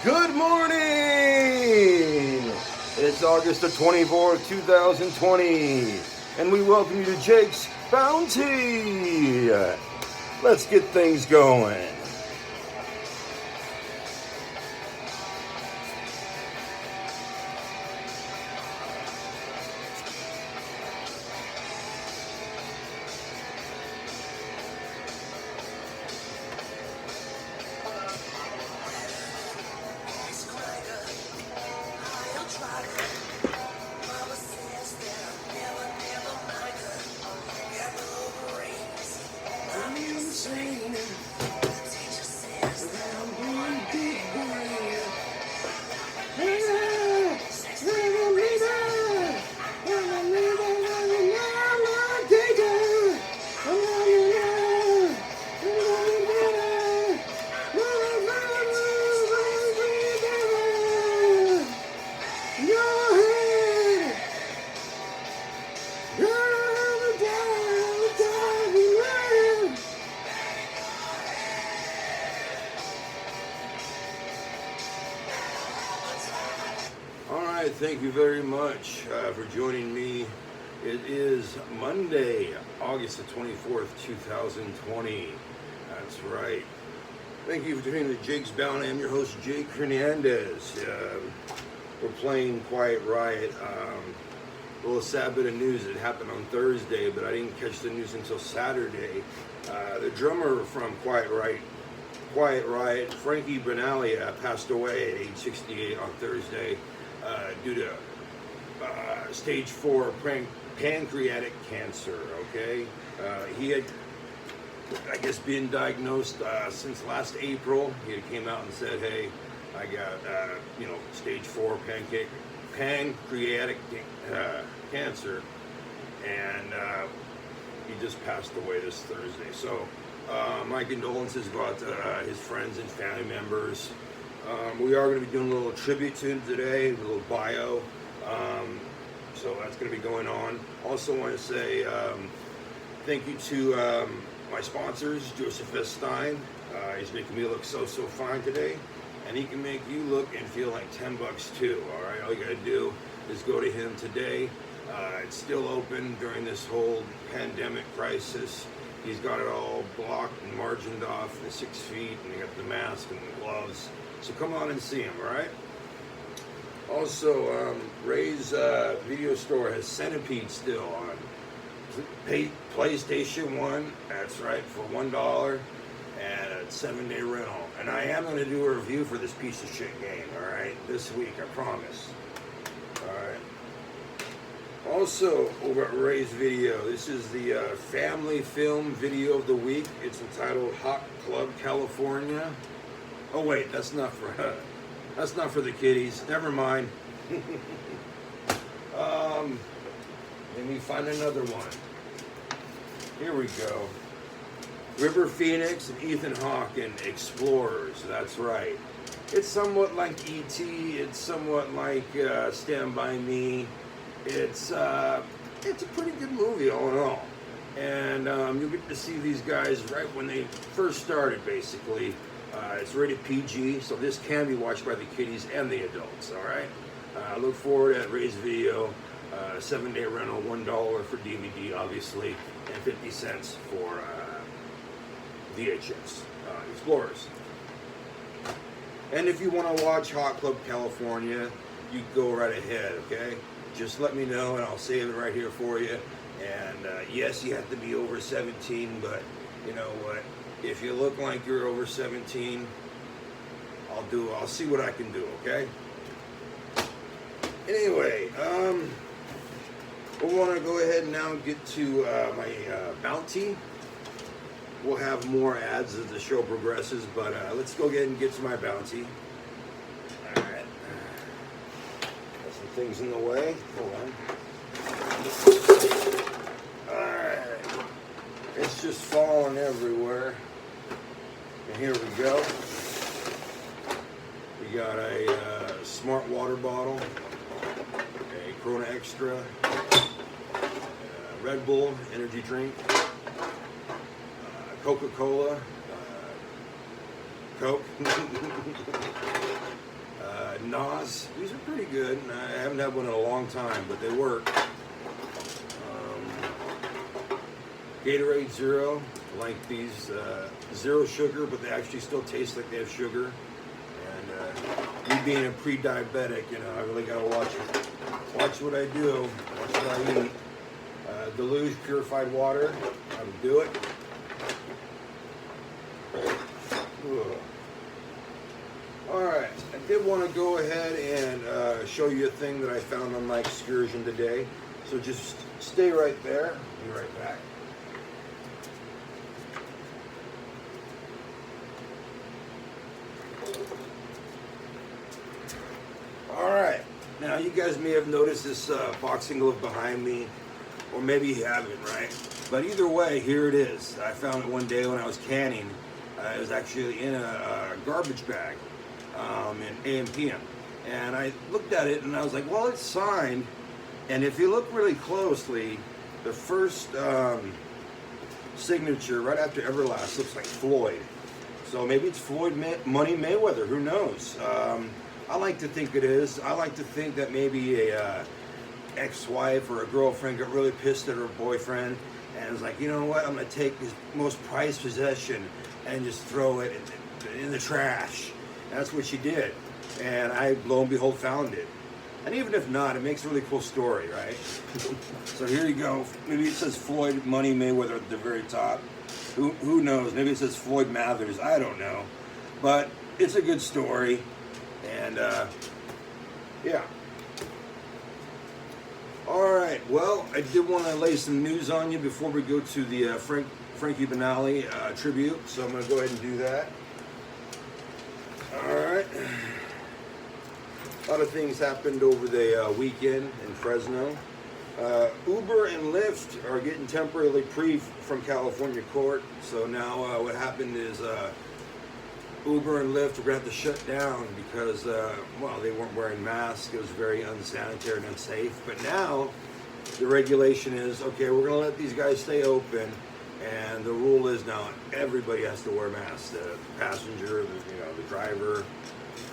Good morning! It's August the 24th, 2020, and we welcome you to Jake's Bounty. Let's get things going. Thank you very much for joining me. It is Monday, August the 24th, 2020. That's right. Thank you for tuning in to Jake's Bounty. I'm your host, Jake Hernandez. We're playing Quiet Riot. A little sad bit of news. It happened on Thursday, but I didn't catch the news until Saturday. The drummer from Quiet Riot, Frankie Benalia, passed away at age 68 on Thursday. Due to stage 4 pancreatic cancer, okay? He had, I guess, been diagnosed since last April. He had came out and said, hey, I got, stage 4 pancreatic cancer, and he just passed away this Thursday. So my condolences go out to his friends and family members. We are going to be doing a little tribute to him today, a little bio, so that's going to be going on. Also want to say thank you to my sponsors, Joseph S. Stein. He's making me look so fine today, and he can make you look and feel like $10 too, all right? All you got to do is go to him today. It's still open during this whole pandemic crisis. He's got it all blocked and margined off, the 6 feet, and he got the mask and the gloves. So come on and see him, all right? Also, Ray's video store has Centipede still on. PlayStation 1, that's right, for $1, and a 7-day rental. And I am going to do a review for this piece of shit game, all right? This week, I promise. All right. Also, over at Ray's video, this is the family film video of the week. It's entitled Hot Club California. Oh wait, that's not for the kiddies. Never mind. Let me find another one. Here we go. River Phoenix and Ethan Hawke in Explorers. That's right. It's somewhat like E.T. It's somewhat like Stand By Me. It's a pretty good movie all in all. And you'll get to see these guys right when they first started, basically. It's rated PG, so this can be watched by the kiddies and the adults, all right? Look forward at Ray's video, 7-day rental, $1 for DVD, obviously, and 50 cents for VHS, Explorers. And if you want to watch Hot Club California, you go right ahead, okay? Just let me know, and I'll save it right here for you. And yes, you have to be over 17, but you know what? If you look like you're over 17, I'll see what I can do, okay? Anyway, we'll want to go ahead and now get to my bounty. We'll have more ads as the show progresses, but let's go ahead and get to my bounty. All right. Got some things in the way. Hold on. All right. It's just falling everywhere. And here we go. We got a smart water bottle, a Corona Extra, Red Bull energy drink, Coca-Cola, Coke, NOS, these are pretty good. I haven't had one in a long time, but they work. Gatorade Zero, I like these. Zero sugar, but they actually still taste like they have sugar. And me being a pre-diabetic, I really gotta watch what I do, watch what I eat. Deluge purified water, how to do it. Ugh. Alright, I did want to go ahead and show you a thing that I found on my excursion today. So just stay right there. I'll be right back. Alright, now you guys may have noticed this boxing glove behind me, or maybe you haven't, right? But either way, here it is. I found it one day when I was canning. It was actually in a garbage bag. In AM/PM, and I looked at it and I was like, well, it's signed, and if you look really closely, the first signature right after Everlast looks like Floyd. So maybe it's Floyd Money Mayweather, who knows? I like to think it is. I like to think that maybe a ex-wife or a girlfriend got really pissed at her boyfriend and was like, you know what, I'm gonna take his most prized possession and just throw it in the trash. That's what she did, and I, lo and behold, found it. And even if not, it makes a really cool story, right? So here you go. Maybe it says Floyd Money Mayweather at the very top. Who knows? Maybe it says Floyd Mathers. I don't know. But it's a good story, and yeah. All right. Well, I did want to lay some news on you before we go to the Frankie Banali tribute, so I'm going to go ahead and do that. Alright, a lot of things happened over the weekend in Fresno. Uber and Lyft are getting temporarily reprieve from California court. So now what happened is Uber and Lyft are going to have to shut down because, well, they weren't wearing masks. It was very unsanitary and unsafe. But now the regulation is, okay, we're going to let these guys stay open. And the rule is now everybody has to wear masks, the passenger, the driver.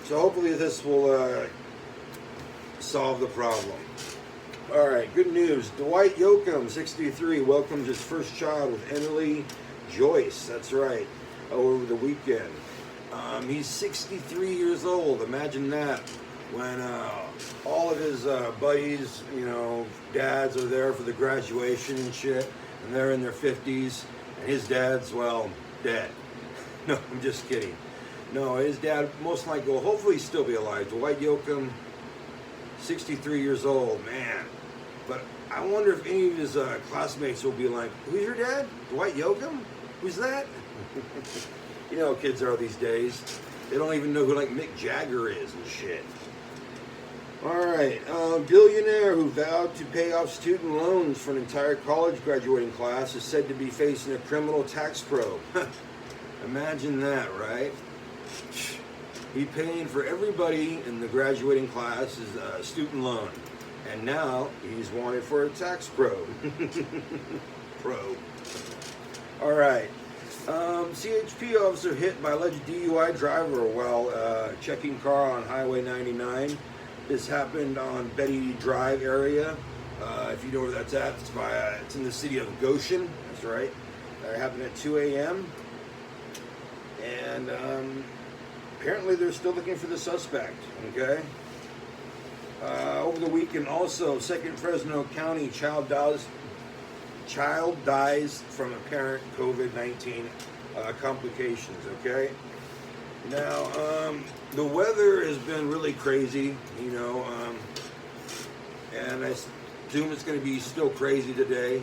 So hopefully this will solve the problem. All right, good news. Dwight Yoakam, 63, welcomes his first child with Emily Joyce. That's right, over the weekend. He's 63 years old. Imagine that. When all of his buddies, dads are there for the graduation and shit. And they're in their 50s, and his dad's, well, dead. No, I'm just kidding. No, his dad most likely will hopefully still be alive. Dwight Yoakam, 63 years old, man. But I wonder if any of his classmates will be like, who's your dad? Dwight Yoakam? Who's that? You know how kids are these days. They don't even know who, like, Mick Jagger is and shit. Alright, billionaire who vowed to pay off student loans for an entire college graduating class is said to be facing a criminal tax probe. Imagine that, right? He paying for everybody in the graduating class's student loan. And now he's wanted for a tax probe. Probe. Alright. CHP officer hit by alleged DUI driver while checking car on Highway 99. This happened on Betty Drive area. If you know where that's at, it's in the city of Goshen. That's right. It happened at 2 a.m. And apparently they're still looking for the suspect. Okay. Over the weekend, also, Second Fresno County child dies from apparent COVID-19 complications. Okay. Now, the weather has been really crazy, and I assume it's going to be still crazy today.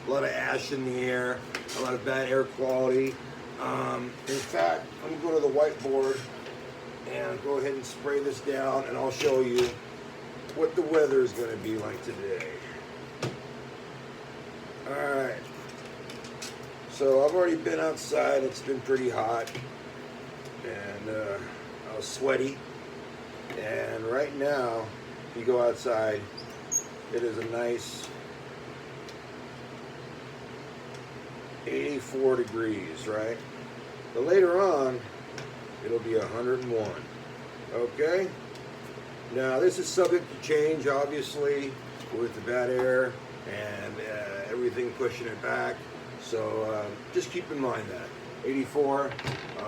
A lot of ash in the air, a lot of bad air quality. In fact, I'm going to go to the whiteboard and go ahead and spray this down, and I'll show you what the weather is going to be like today. All right. So I've already been outside. It's been pretty hot, and I was sweaty. And right now, if you go outside, it is a nice 84 degrees, right? But later on, it'll be 101. Okay? Now, this is subject to change, obviously, with the bad air and everything pushing it back. So just keep in mind that. 84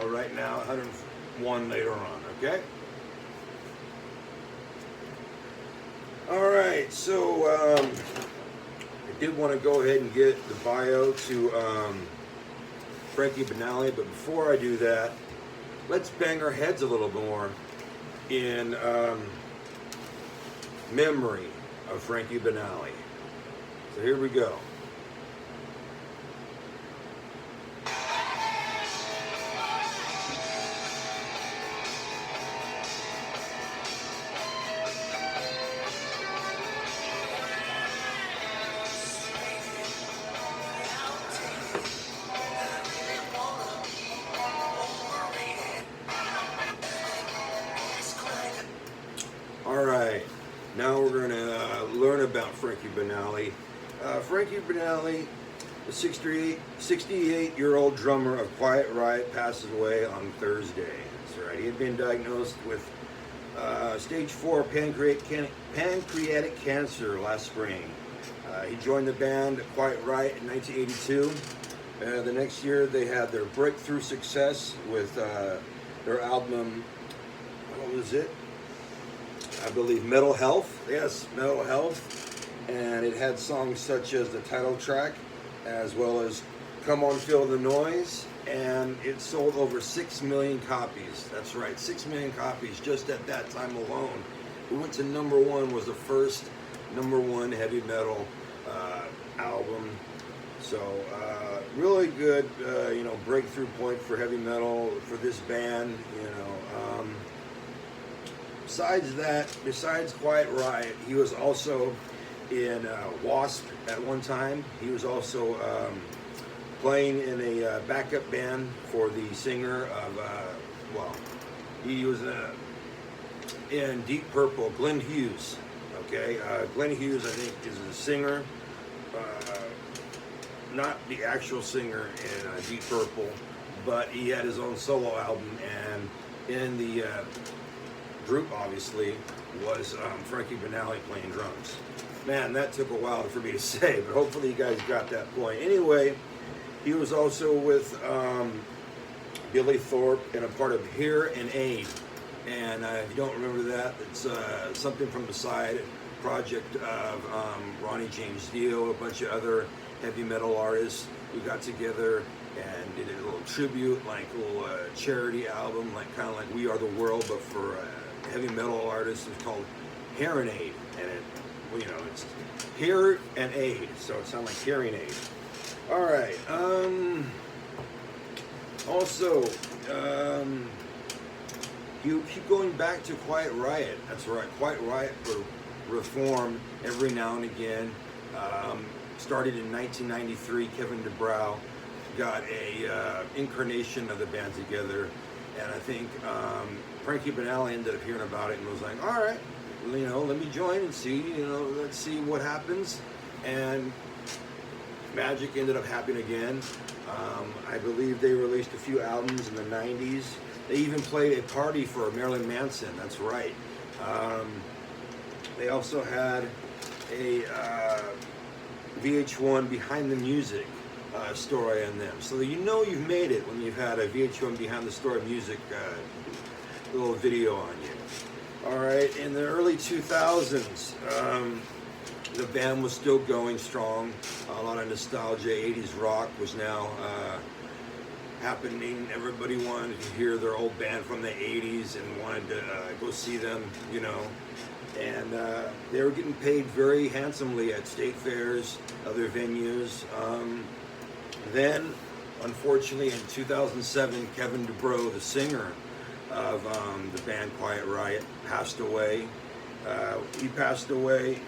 right now, 101 later on, okay? All right, so I did want to go ahead and get the bio to Frankie Banali, but before I do that, let's bang our heads a little more in memory of Frankie Banali. So here we go. All right, now we're going to learn about Frankie Banali. Frankie Banali, the 68-year-old drummer of Quiet Riot, passes away on Thursday. That's right. He had been diagnosed with stage 4 pancreatic cancer last spring. He joined the band Quiet Riot in 1982. The next year, they had their breakthrough success with their album. What was it? I believe Metal Health. Yes, Metal Health. And it had songs such as the title track, as well as Come On Feel the Noise. And it sold over 6 million copies. That's right, 6 million copies just at that time alone. It went to #1, was the first #1 heavy metal album. So really good, breakthrough point for heavy metal for this band. Besides Quiet Riot, he was also in Wasp at one time. He was also playing in a backup band for the singer of, he was in Deep Purple, Glenn Hughes. Okay, Glenn Hughes, I think, is a singer, not the actual singer in Deep Purple, but he had his own solo album, and in the group, obviously, was Frankie Banali playing drums. Man, that took a while for me to say, but hopefully you guys got that point. Anyway, he was also with Billy Thorpe and a part of Hear and Aid. And if you don't remember that, it's something from the side project of Ronnie James Dio, a bunch of other heavy metal artists who got together and did a little tribute, like a little charity album, like kind of like We Are the World, but for heavy metal artists. It's called Hear and Aid, and it's Hear and Aid, so it sounds like hearing aid. All right. Also, you keep going back to Quiet Riot. That's right. Quiet Riot were reformed every now and again. Started in 1993. Kevin DuBrow got a incarnation of the band together, and I think Frankie Banali ended up hearing about it and was like, all right, let me join and see, let's see what happens. And magic ended up happening again. I believe they released a few albums in the 90s. They even played a party for Marilyn Manson, that's right. They also had a VH1 Behind the Music story on them. So you've made it when you've had a VH1 Behind the Story music little video on you. All right, in the early 2000s, the band was still going strong. A lot of nostalgia, 80s rock was now happening. Everybody wanted to hear their old band from the 80s and wanted to go see them, And they were getting paid very handsomely at state fairs, other venues. Then, unfortunately, in 2007, Kevin DuBrow, the singer of the band Quiet Riot, passed away. He passed away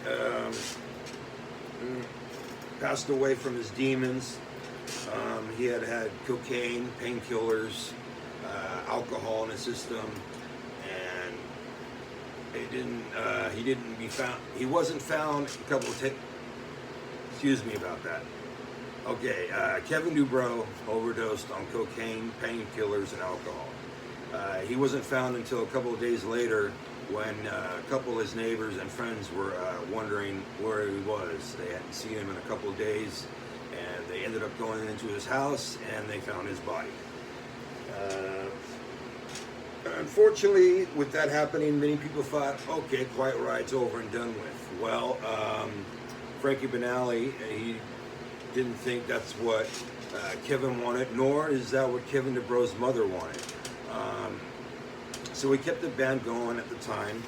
from his demons. He had cocaine, painkillers, alcohol in his system, and he wasn't found a couple of excuse me about that. Okay, Kevin DuBrow overdosed on cocaine, painkillers, and alcohol. He wasn't found until a couple of days later, when a couple of his neighbors and friends were wondering where he was. They hadn't seen him in a couple of days, and they ended up going into his house and they found his body. Unfortunately, with that happening, many people thought, okay, Quiet Riot's over and done with. Well, Frankie Banali, he didn't think that's what Kevin wanted, nor is that what Kevin DuBro's mother wanted. So we kept the band going at the time,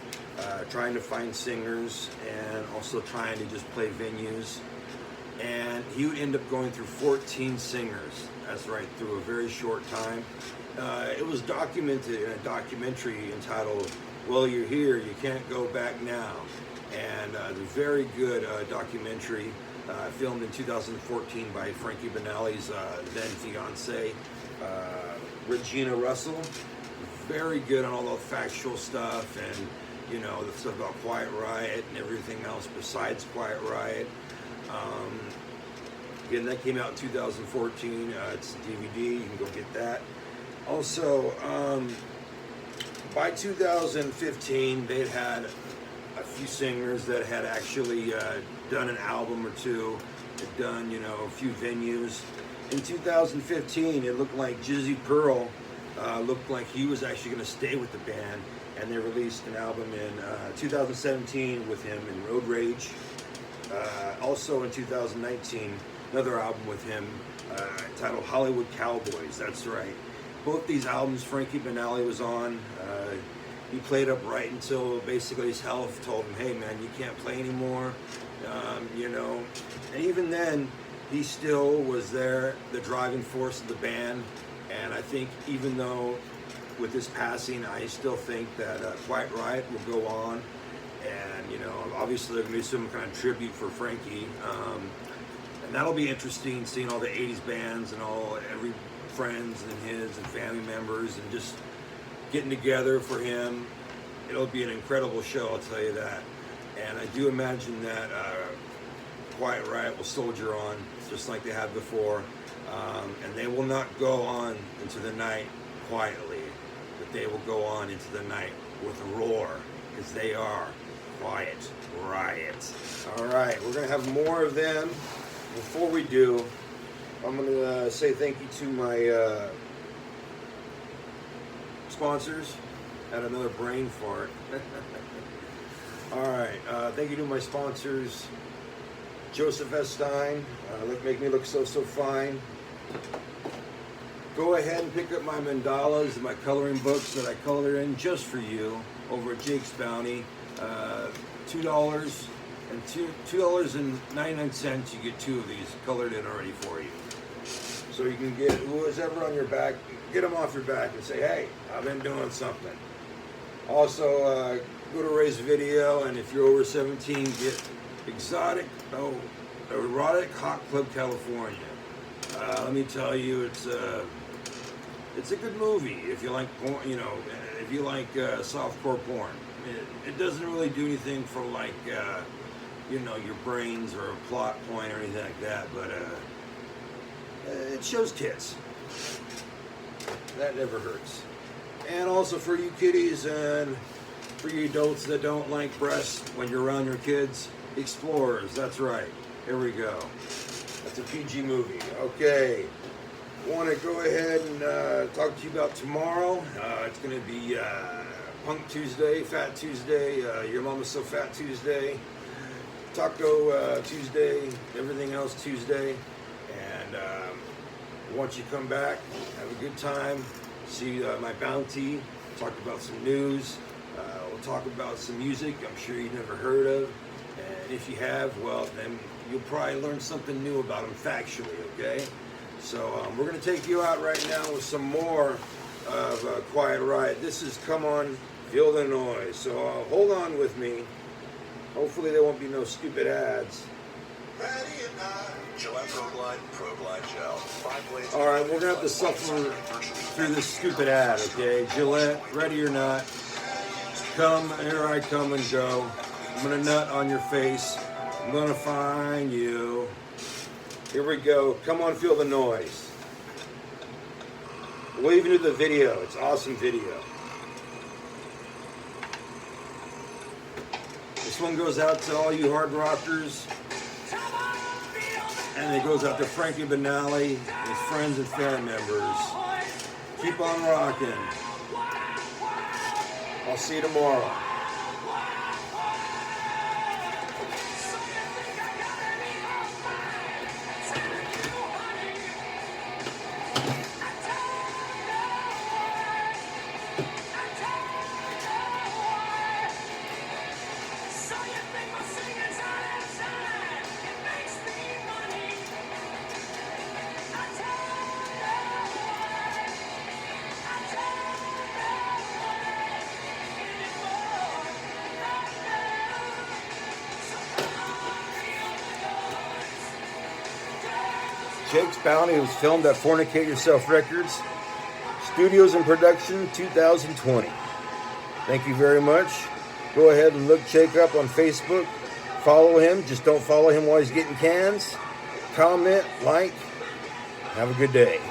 trying to find singers and also trying to just play venues. And he would end up going through 14 singers. That's right, through a very short time. It was documented in a documentary entitled "Well, You're Here, You Can't Go Back Now," and a very good documentary filmed in 2014 by Frankie Banali's then fiance, Regina Russell. Very good on all the factual stuff and, you know, the stuff about Quiet Riot and everything else besides Quiet Riot. Again, that came out in 2014. It's a DVD. You can go get that. Also, by 2015, they'd had a few singers that had actually done an album or two, had done, you know, a few venues. In 2015, it looked like Jizzy Pearl looked like he was actually going to stay with the band, and they released an album in 2017 with him in Road Rage. Also in 2019, another album with him titled Hollywood Cowboys. That's right. Both these albums Frankie Banali was on. He played up right until basically his health told him, hey man, you can't play anymore. You know, and even then, he still was there, the driving force of the band. And I think even though with his passing, I still think that Quiet Riot will go on. And, you know, obviously there can be some kind of tribute for Frankie. And that'll be interesting, seeing all the 80s bands and every friends and his and family members and just getting together for him. It'll be an incredible show, I'll tell you that. And I do imagine that Quiet Riot will soldier on just like they had before. And they will not go on into the night quietly, but they will go on into the night with a roar, because they are Quiet Riot. All right, we're going to have more of them. Before we do, I'm going to say thank you to my sponsors. Had another brain fart. All right, thank you to my sponsors. Joseph S. Stein, make me look so fine. Go ahead and pick up my mandalas and my coloring books that I color in just for you over at Jake's Bounty. $2 and $2.99. You get two of these colored in already for you. So you can get who's ever on your back, get them off your back and say, hey, I've been doing something. Also, go to Ray's Video, and if you're over 17, get Erotic Hot Club California. Let me tell you, it's a good movie if you like porn, you know, if you like softcore porn. It doesn't really do anything for like, you know, your brains or a plot point or anything like that, but it shows tits. That never hurts. And also for you kiddies and for you adults that don't like breasts when you're around your kids, Explorers, that's right. Here we go. That's a PG movie. Okay. Want to go ahead and talk to you about tomorrow. It's going to be Punk Tuesday, Fat Tuesday, Your Mama's So Fat Tuesday, Taco Tuesday, everything else Tuesday. And once you come back, have a good time. See my bounty. Talk about some news. We'll talk about some music I'm sure you've never heard of. And if you have, well, then you'll probably learn something new about them factually, okay? So we're going to take you out right now with some more of Quiet Riot. This is Come On, Feel the Noise. So hold on with me. Hopefully there won't be no stupid ads. Gillette ProGlide Gel. 5 blades. All right, we're going to have to suffer through this stupid ad, okay? Gillette, ready or not, come, here I come and go. I'm going to nut on your face. I'm going to find you. Here we go. Come on, feel the noise. We'll even do the video. It's awesome video. This one goes out to all you hard rockers. And it goes out to Frankie Benali, his friends and family members. Keep on rocking. I'll see you tomorrow. Jake's Bounty was filmed at Fornicate Yourself Records, Studios and Production, 2020. Thank you very much. Go ahead and look Jake up on Facebook. Follow him. Just don't follow him while he's getting cans. Comment, like. Have a good day.